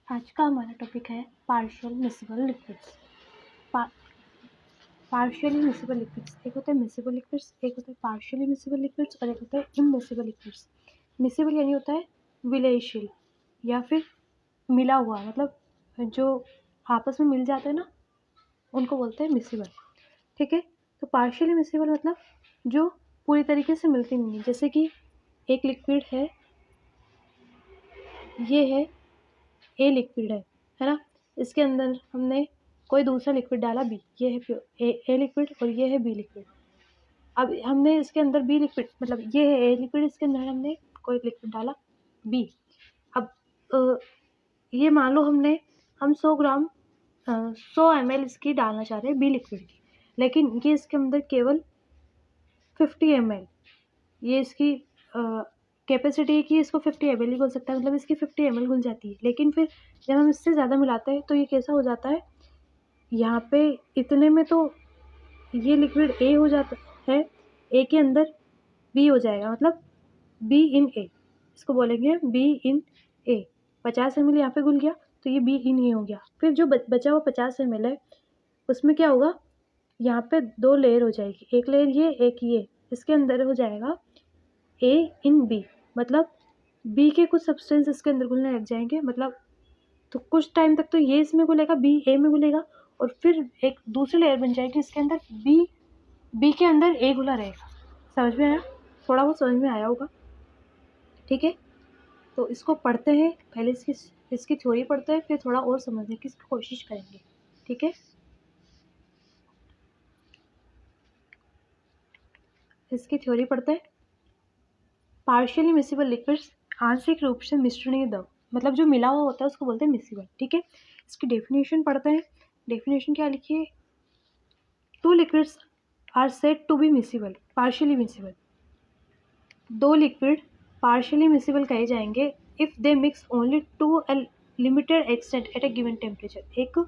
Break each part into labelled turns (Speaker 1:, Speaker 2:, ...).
Speaker 1: आज का हमारा टॉपिक है partial miscible liquids. Partially miscible liquids, एक होता है मिसिबल लिक्विड्स, एक होता है पार्शियली मिसिबल लिक्विड्स और एक होता है इममिसिबल लिक्विड्स। मिसिबल यानी होता है विलयशील या फिर मिला हुआ, मतलब जो आपस में मिल जाते हैं ना, उनको बोलते हैं मिसिबल। ठीक है, तो पार्शियली मिसिबल मतलब जो पूरी तरीके से मिलती नहीं है। जैसे कि एक लिक्विड है, ये है ए लिक्विड है ना, इसके अंदर हमने कोई दूसरा लिक्विड डाला बी, ये है ए लिक्विड और ये है बी लिक्विड। अब हमने इसके अंदर बी लिक्विड, मतलब ये है ए लिक्विड, इसके अंदर हमने कोई लिक्विड डाला बी। अब ये मान लो हम 100 ग्राम 100 ml इसकी डालना चाह रहे हैं बी लिक्विड की, लेकिन ये इसके अंदर केवल 50 ml, ये इसकी कैपेसिटी है कि इसको 50 ml ही घुल सकता है, मतलब इसकी 50 ml घुल जाती है। लेकिन फिर जब हम इससे ज़्यादा मिलाते हैं तो ये कैसा हो जाता है, यहाँ पे इतने में तो ये लिक्विड ए हो जाता है, ए के अंदर बी हो जाएगा, मतलब बी इन ए, इसको बोलेंगे बी इन ए। 50 ml यहाँ पे घुल गया तो ये बी इन ए हो गया। फिर जो बचा हुआ 50 ml है, उसमें क्या होगा, यहाँ पे 2 लेयर हो जाएगी, एक लेयर ये, एक ये, इसके अंदर हो जाएगा ए इन बी, मतलब बी के कुछ सब्सटेंस इसके अंदर घुलने लग जाएंगे, मतलब तो कुछ टाइम तक तो ये इसमें घुलेगा, बी ए में घुलेगा, और फिर एक दूसरी लेयर बन जाएगी, इसके अंदर बी के अंदर ए घुला रहेगा। समझ में आया? थोड़ा बहुत समझ में आया होगा। ठीक है, तो इसको पढ़ते हैं, पहले इसकी थ्योरी पढ़ते हैं, फिर थोड़ा और समझने की कोशिश करेंगे। ठीक है, इसकी थ्योरी पढ़ते हैं। पार्शियली मिसिबल लिक्विड्स आंशिक रूप से मिश्रणीय द्रव, मतलब जो मिला हुआ होता है उसको बोलते हैं मिसिबल। ठीक है, इसकी डेफिनेशन पढ़ते हैं। डेफिनेशन क्या लिखी है, 2 liquids are said to be miscible, partially miscible. 2 liquid partially miscible कहे जाएंगे if they mix only to a limited extent at a given temperature. एक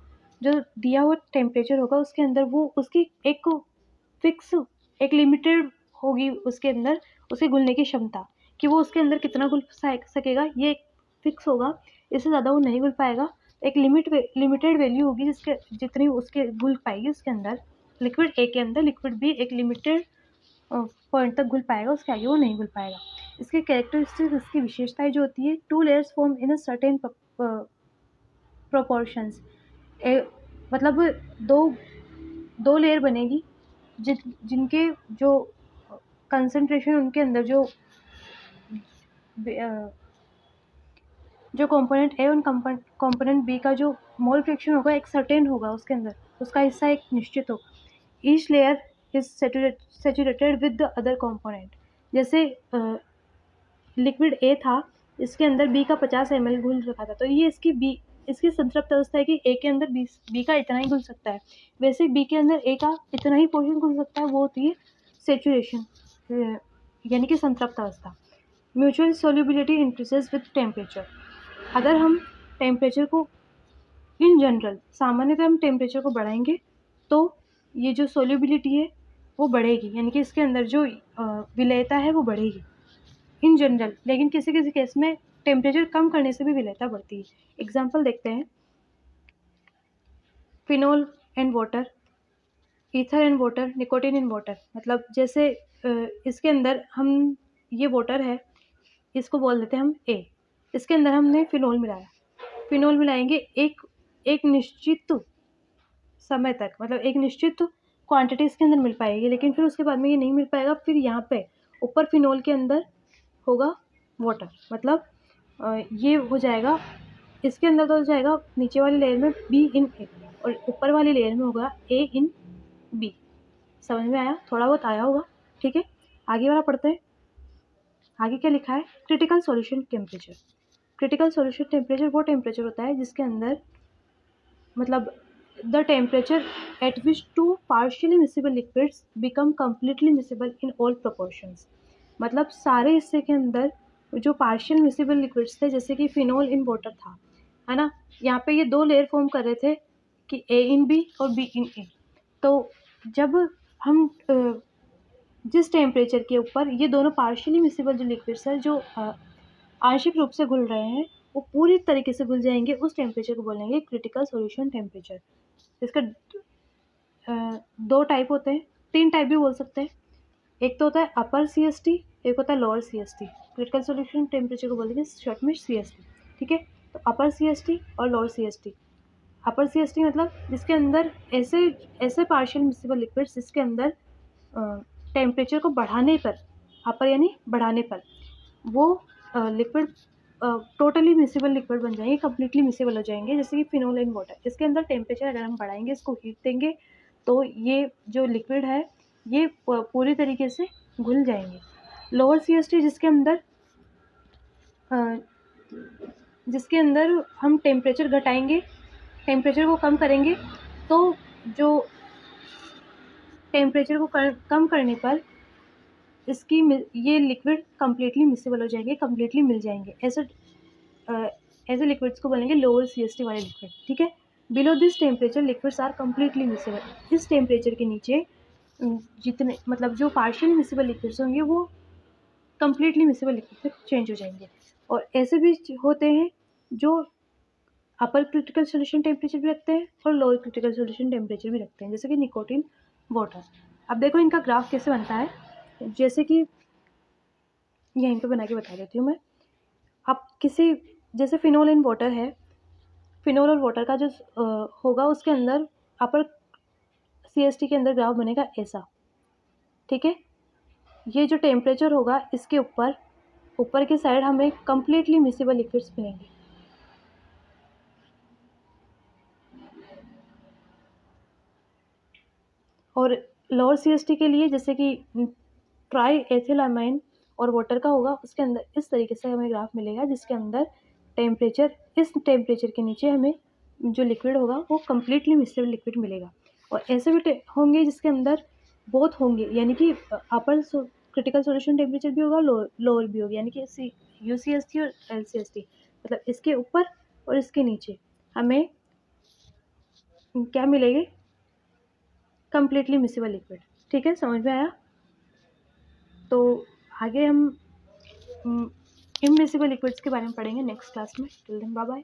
Speaker 1: जो दिया हुआ टेम्परेचर होगा उसके अंदर वो उसकी एक फिक्स, एक लिमिटेड होगी उसके अंदर उसके घुलने की क्षमता, कि वो उसके अंदर कितना घुल सकेगा, ये फिक्स होगा, इससे ज़्यादा वो नहीं घुल पाएगा। एक लिमिटेड वैल्यू होगी जिसके जितनी उसके घुल पाएगी उसके अंदर, लिक्विड ए के अंदर लिक्विड बी एक लिमिटेड पॉइंट तक घुल पाएगा, उसके आगे वो नहीं घुल पाएगा। इसके कैरेक्टरिस्टिक्स, इसकी विशेषताएं जो होती है, 2 layers form in a certain proportions, मतलब दो लेयर बनेगी जिनके जो कंसंट्रेशन, उनके अंदर जो कंपोनेंट ए और कंपोनेंट बी का जो मोल फ्रैक्शन होगा एक सर्टेन होगा, उसके अंदर उसका हिस्सा एक निश्चित होगा। Each layer is saturated with the other component. जैसे लिक्विड ए था, इसके अंदर बी का 50 ml घुल रखा था, तो ये इसकी संतृप्त अवस्था है कि ए के अंदर बी का इतना ही घुल सकता है, वैसे बी के अंदर ए का इतना ही पोर्शन घुल सकता है, वो होती है सेचुरेशन, यानी कि संतृप्त अवस्था। Mutual solubility increases with temperature. अगर हम टेम्परेचर को इन जनरल, सामान्यतः हम टेम्परेचर को बढ़ाएंगे तो ये जो सोल्यूबिलिटी है वो बढ़ेगी, यानी कि इसके अंदर जो विलेयता है वो बढ़ेगी इन जनरल। लेकिन किसी किसी केस में टेम्परेचर कम करने से भी विलेयता बढ़ती है। एग्जाम्पल देखते हैं, phenol and water, ether and water, nicotine and water. मतलब जैसे इसके अंदर हम, ये वाटर है, इसको बोल देते हैं हम ए, इसके अंदर हमने फिनोल मिलाया, फिनोल मिलाएंगे एक निश्चित समय तक, मतलब एक निश्चित क्वांटिटी इसके अंदर मिल पाएगी, लेकिन फिर उसके बाद में ये नहीं मिल पाएगा। फिर यहाँ पे ऊपर फिनोल के अंदर होगा वाटर, मतलब ये हो जाएगा, इसके अंदर तो हो जाएगा नीचे वाली लेयर में बी इन ए, और ऊपर वाली लेयर में होगा ए इन बी। समझ में आया? थोड़ा बहुत आया होगा। ठीक है, आगे वाला पढ़ते हैं। आगे क्या लिखा है, critical solution temperature. Critical solution temperature वो टेम्परेचर होता है जिसके अंदर, मतलब the temperature at which 2 partially miscible liquids become completely miscible in all proportions. मतलब सारे हिस्से के अंदर जो पार्शियल मिसिबल लिक्विड्स थे, जैसे कि फिनोल इन वाटर था, है ना, यहाँ पे ये 2 लेयर फॉर्म कर रहे थे कि ए इन बी और बी इन ए। तो जब हम जिस टेम्परेचर के ऊपर ये दोनों पार्शियली मिसिबल जो लिक्विड्स है, जो आंशिक रूप से घुल रहे हैं, वो पूरी तरीके से घुल जाएंगे, उस टेम्परेचर को बोलेंगे क्रिटिकल सॉल्यूशन टेम्परेचर। इसका 2 टाइप होते हैं, 3 टाइप भी बोल सकते हैं। एक तो होता है अपर CST, एक होता है lower CST। Critical solution temperature को बोलेंगे शॉर्ट में CST, ठीक है। तो अपर CST और लोअर CST। अपर CST मतलब जिसके अंदर ऐसे ऐसे पार्शियल मिसिबल लिक्विड्स जिसके अंदर टेम्परेचर को बढ़ाने पर, अपर यानी बढ़ाने पर, वो लिक्विड टोटली मिसिबल लिक्विड बन जाएंगे, कम्प्लीटली मिसिबल हो जाएंगे। जैसे कि फिनोल इन वाटर, इसके अंदर टेम्परेचर अगर हम बढ़ाएंगे, इसको हीट देंगे, तो ये जो लिक्विड है ये पूरी तरीके से घुल जाएंगे। लोअर CST जिसके अंदर हम टेम्परेचर घटाएंगे, टेम्परेचर को कम करेंगे, तो जो टेम्परेचर को कम करने पर इसकी ये लिक्विड कम्प्लीटली मिसिबल हो जाएंगे, कम्प्लीटली मिल जाएंगे। ऐसे लिक्विड्स को बोलेंगे लोअर CST वाले लिक्विड, ठीक है। Below this temperature liquids are completely miscible. इस टेम्परेचर के नीचे जितने मतलब जो पार्शियल मिसिबल लिक्विड्स होंगे वो कम्प्लीटली मिसिबल लिक्विड में चेंज हो जाएंगे। और ऐसे भी होते हैं जो अपर क्रिटिकल सॉल्यूशन टेम्परेचर भी रखते हैं और लोअर क्रिटिकल सॉल्यूशन टेम्परेचर भी रखते हैं, जैसे कि निकोटीन वाटर। अब देखो इनका ग्राफ कैसे बनता है, जैसे कि यहीं पे बना के बता देती हूँ मैं। अब किसी जैसे फिनोल इन वाटर है, फिनोल और वाटर का जो होगा उसके अंदर अपर CST के अंदर ग्राफ बनेगा ऐसा, ठीक है। ये जो टेम्परेचर होगा इसके ऊपर की साइड हमें कम्प्लीटली मिसिबल लिक्विड्स मिलेंगे। और लोअर CST के लिए जैसे कि ट्राई एथिलामाइन और वाटर का होगा, उसके अंदर इस तरीके से हमें ग्राफ मिलेगा, जिसके अंदर इस टेम्परेचर के नीचे हमें जो लिक्विड होगा वो कम्प्लीटली मिसिबल लिक्विड मिलेगा। और ऐसे भी होंगे जिसके अंदर बोथ होंगे, यानी कि अपर क्रिटिकल सॉल्यूशन टेम्परेचर भी होगा, लोअर भी होगा, यानी कि UCST और LCST, मतलब इसके ऊपर और इसके नीचे हमें क्या मिलेंगे, कम्प्लीटली मिसिबल लिक्विड, ठीक है। समझ में आया? तो आगे हम इनमिसिबल लिक्विड्स के बारे में पढ़ेंगे नेक्स्ट क्लास में। Till then bye bye.